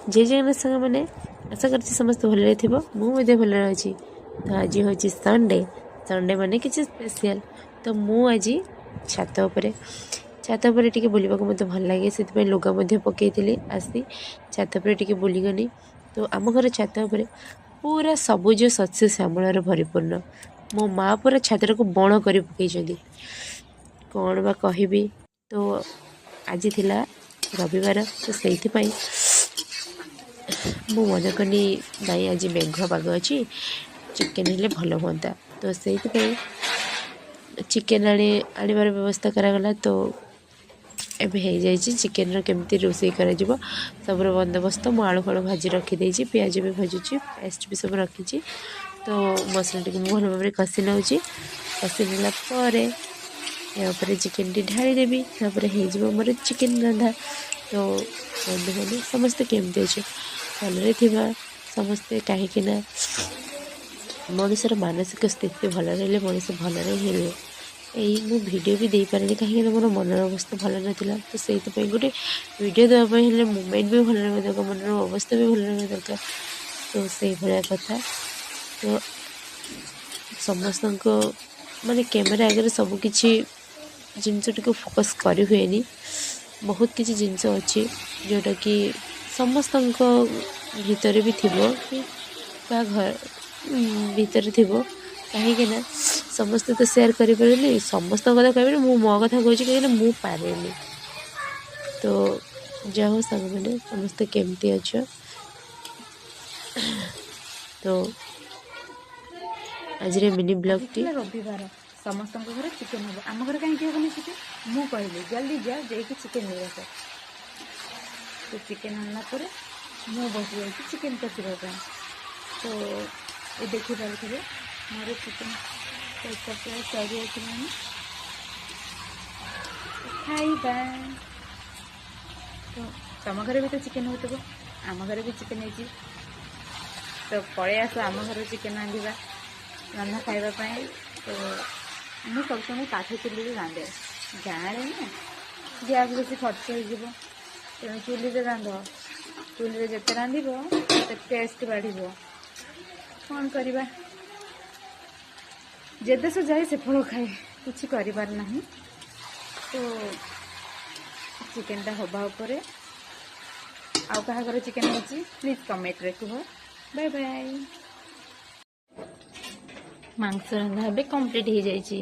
जय जगन्नाथ सांग मैंने आशा कर समस्त भल मुझे भल अच्छी। तो आज हूँ संडे संडे माने किसी स्पेशल तो मु आज छात उपर टी बुलवा मत भल लगे से लुगा पकई आसी छात टे बुलीगनी। तो आम घर छात पूरा सबुज शस्य श्यामल भरपूर्ण मो माँ पूरा छात्र को बण कर पकई कौन बा कहबी। तो आज थिला रविवार तो से मु मन कनी नाई आज मेघ पाग अच्छी चिकेन हेल्ले भल हाँ। तो से चिकेन आनबार व्यवस्था करागला। तो एबे हो जाए चिकेन केमती रोषे कर सब बंदोबस्त मु आलू फलू भाजी रखीदे पियाज भी भाजुची पेस्ट भी सब रखी। तो मसला टी भल भाव कषि नौची कषि नालापर यापर चिकेन टी ढाई देवी तापर हो मोर चिकेन रंधा। तो बंधु बंधु समस्ते केमती अच्छे भलरे थिबा समस्ते कहीं मनुष्यर मानसिक स्थिति भल रही मनुष्य भल रे यही वीडियो भी दे पारे कहीं मोर मनर अवस्था भल नाला। तो से गोटे वीडियो देवाई मुवमेंट भी भल रहा दरकार मनर अवस्था भी भल रहा दरकार। तो से भाया कथा तो समस्त माने कैमेरा आगे सबकि जिनस टी फोकस कर हुए बहुत किसी जिनस अच्छी जोटा कि समस्त भितर भी थी कि घर भितर थी कहीं समस्ते तो सेयार करें समस्त कथा कह मो कथा कहूँ कहीं मु पारे। तो जाओ सांग मैंने समस्ते केमती अच्छ। तो आज मिनी ब्लॉग टी रविवार समस्त घर चिकेन हम आम घर कहीं हेनी चिकेन मु कहली जल्दी जा जाकि चिकेन ले आस। तो चिकेन आनला मु बस जाए चिकेन कषापी। तो ये देखिपे मोर चिकेन प्राय सरी खाइबा। तो तुम घर भी तो चिकेन हो आम घर भी चिकेन हो। तो पलि आस आम घर चिकेन रांधा रंधा खावाई। तो मुझे सब समय काठ चुली रांधे गाँव ना गैस बेस खर्च हो तेणु चुली रांध चुली जिते रांधे टेस्ट बढ़ कौन करवा जे देश जाए से फल खाए किसी कर ना। तो चिकेनटा हवा उपर आउ क्या घर चिकेन हो प्लीज कमेंट रे कह बाय बाय। मांस रंधा कंप्लीट हो जाए।